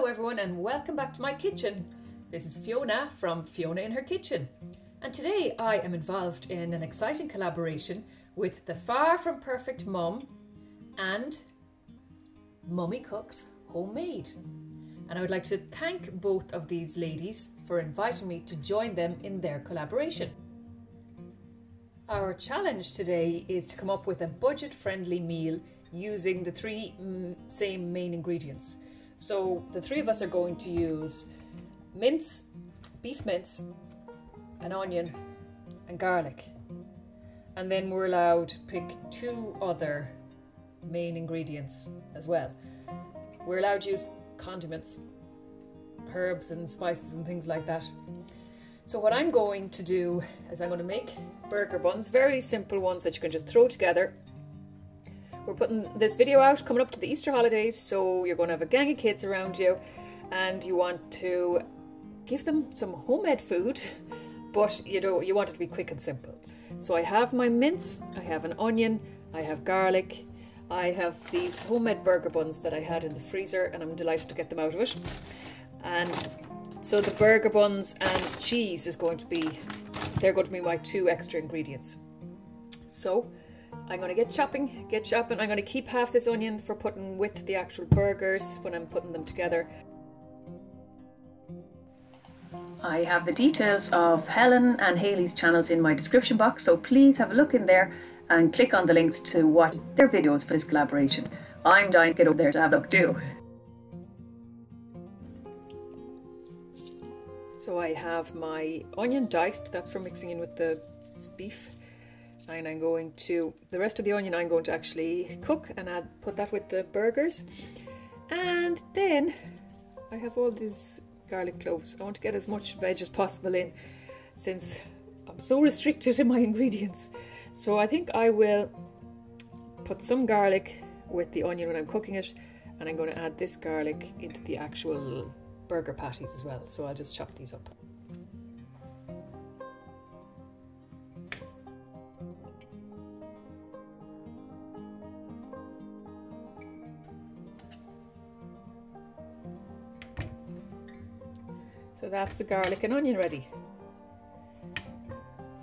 everyone and welcome back to my kitchen. This is Fiona from Fiona in Her Kitchen, and today I am involved in an exciting collaboration with the Far From Perfect Mum and Mummy Cooks Homemade. And I would like to thank both of these ladies for inviting me to join them in their collaboration. Our challenge today is to come up with a budget-friendly meal using the three same main ingredients. So the three of us are going to use mince, beef mince, an onion and garlic. And then we're allowed to pick two other main ingredients as well. We're allowed to use condiments, herbs and spices and things like that. So what I'm going to do is I'm going to make burger buns, very simple ones that you can just throw together. We're putting this video out coming up to the Easter holidays, so you're going to have a gang of kids around you and you want to give them some homemade food, but you want it to be quick and simple. So I have my mince, I have an onion, I have garlic, I have these homemade burger buns that I had in the freezer and I'm delighted to get them out of it. And so the burger buns and cheese they're going to be my two extra ingredients. So I'm going to get chopping. I'm going to keep half this onion for putting with the actual burgers when I'm putting them together. I have the details of Helen and Hailey's channels in my description box, so please have a look in there and click on the links to watch their videos for this collaboration. I'm dying to get over there to have a look too. So I have my onion diced, that's for mixing in with the beef. And the rest of the onion I'm going to actually cook and put that with the burgers. And then I have all these garlic cloves. I want to get as much veg as possible in since I'm so restricted in my ingredients. So I think I will put some garlic with the onion when I'm cooking it, and I'm going to add this garlic into the actual burger patties as well. So I'll just chop these up. So that's the garlic and onion ready.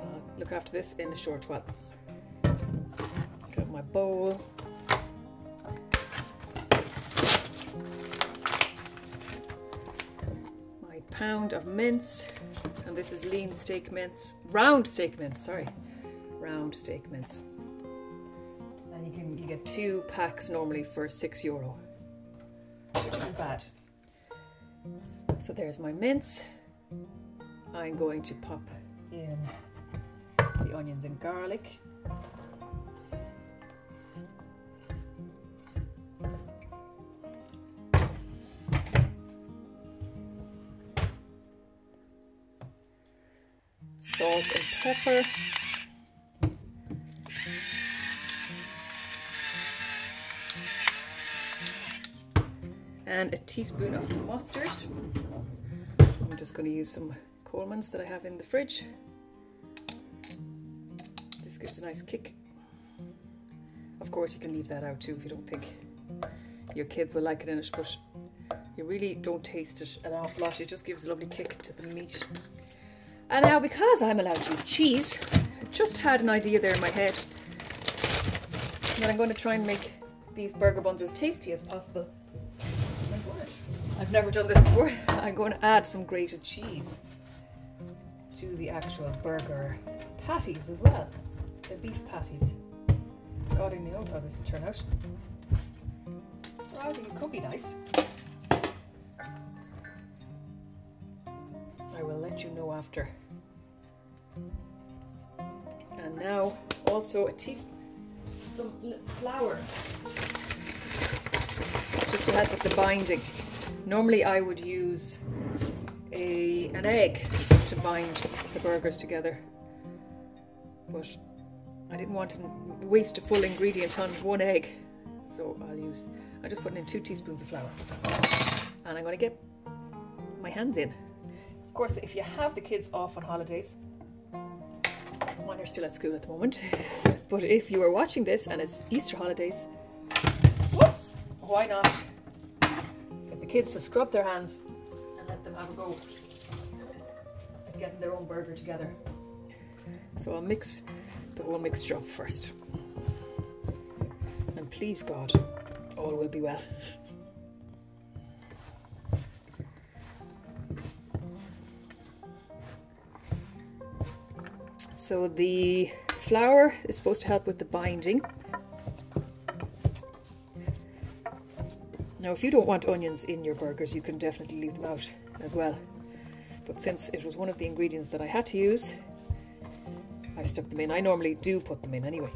I'll look after this in a short while. Got my bowl. My pound of mince, and this is lean steak mince, round steak mince. And you get 2 packs normally for €6, which isn't bad. So there's my mince. I'm going to pop in the onions and garlic. Salt and pepper. And a teaspoon of mustard. I'm just going to use some Coleman's that I have in the fridge. This gives a nice kick. Of course you can leave that out too if you don't think your kids will like it in it, but you really don't taste it an awful lot. It just gives a lovely kick to the meat. And now, because I'm allowed to use cheese, I just had an idea there in my head that I'm going to try and make these burger buns as tasty as possible. I've never done this before. I'm going to add some grated cheese to the actual burger patties as well, the beef patties. God only knows how this will turn out. Well, I think it could be nice. I will let you know after. And now also some flour, just to help with the binding. Normally I would use an egg to bind the burgers together, but I didn't want to waste a full ingredient on one egg, so I'm just putting in 2 teaspoons of flour, and I'm going to get my hands in. Of course, if you have the kids off on holidays, mine are still at school at the moment, but if you are watching this and it's Easter holidays, whoops, why not kids to scrub their hands and let them have a go at getting their own burger together. So I'll mix the whole mixture up first. And please God, all will be well. So the flour is supposed to help with the binding. Now if you don't want onions in your burgers, you can definitely leave them out as well. But since it was one of the ingredients that I had to use, I stuck them in. I normally do put them in anyway.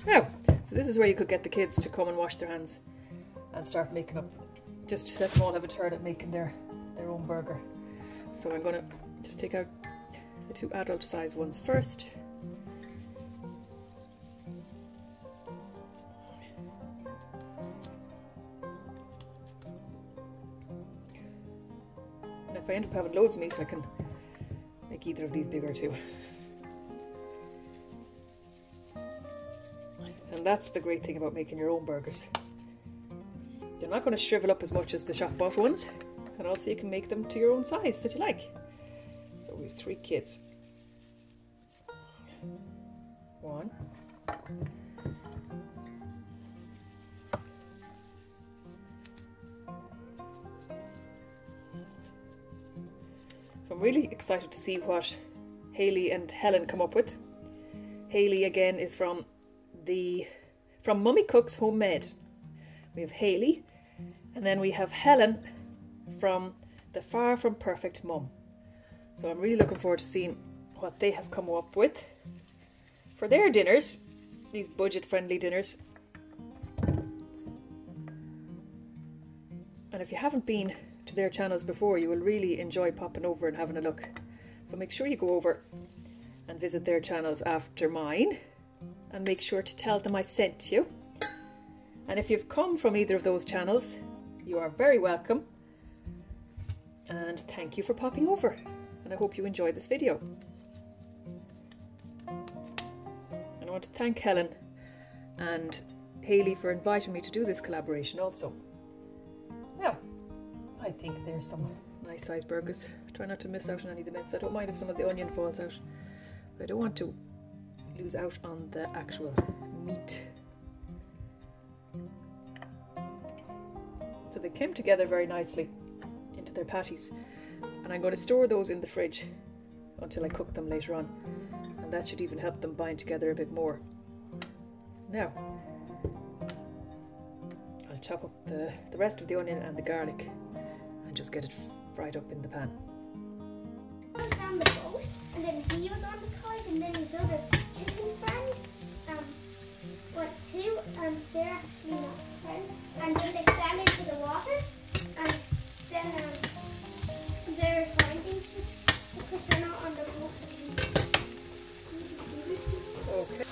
Now, so this is where you could get the kids to come and wash their hands and start making up. Just let them all have a turn at making their own burger. So I'm going to just take out the 2 adult size ones first. And if I end up having loads of meat, I can make either of these bigger too. And that's the great thing about making your own burgers. They're not going to shrivel up as much as the shop bought ones, and also you can make them to your own size that you like. So we have 3 kids. 1. So I'm really excited to see what Hailey and Helen come up with. Hailey again is from Mummy Cooks Homemade. We have Hailey, and then we have Helen from the Far From Perfect Mum. So I'm really looking forward to seeing what they have come up with for their dinners, these budget-friendly dinners. And if you haven't been to their channels before, you will really enjoy popping over and having a look. So make sure you go over and visit their channels after mine, and make sure to tell them I sent you. And if you've come from either of those channels, you are very welcome, and thank you for popping over, and I hope you enjoy this video. And I want to thank Helen and Hailey for inviting me to do this collaboration also. Now, I think there's some nice sized burgers. Try not to miss out on any of the mince. I don't mind if some of the onion falls out, but I don't want to lose out on the actual meat. So they came together very nicely into their patties, and I'm going to store those in the fridge until I cook them later on, and that should even help them bind together a bit more. Now I'll chop up the rest of the onion and the garlic and just get it fried up in the pan. I was on the boat, and then he was on the kite, and then his other chicken friend went too, and they're actually not friends. And then they fell into the water, and then they were finding because they're not on the boat. Okay.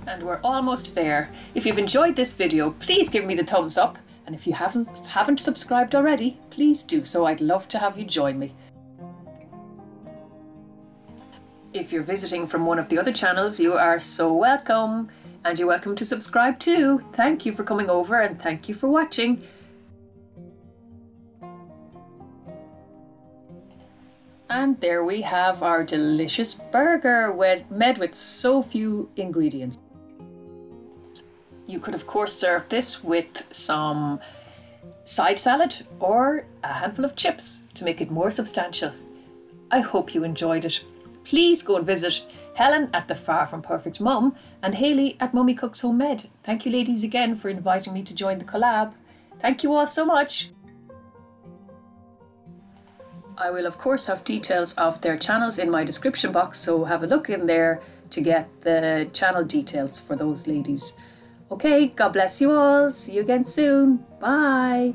And we're almost there. If you've enjoyed this video, please give me the thumbs up. And if you haven't subscribed already, please do so. I'd love to have you join me. If you're visiting from one of the other channels, you are so welcome. And you're welcome to subscribe too. Thank you for coming over and thank you for watching. And there we have our delicious burger made with so few ingredients. You could of course serve this with some side salad or a handful of chips to make it more substantial. I hope you enjoyed it. Please go and visit Helen at the Far From Perfect Mum and Hailey at Mummy Cooks Homemade. Thank you ladies again for inviting me to join the collab. Thank you all so much. I will of course have details of their channels in my description box, so have a look in there to get the channel details for those ladies. Okay, God bless you all. See you again soon. Bye.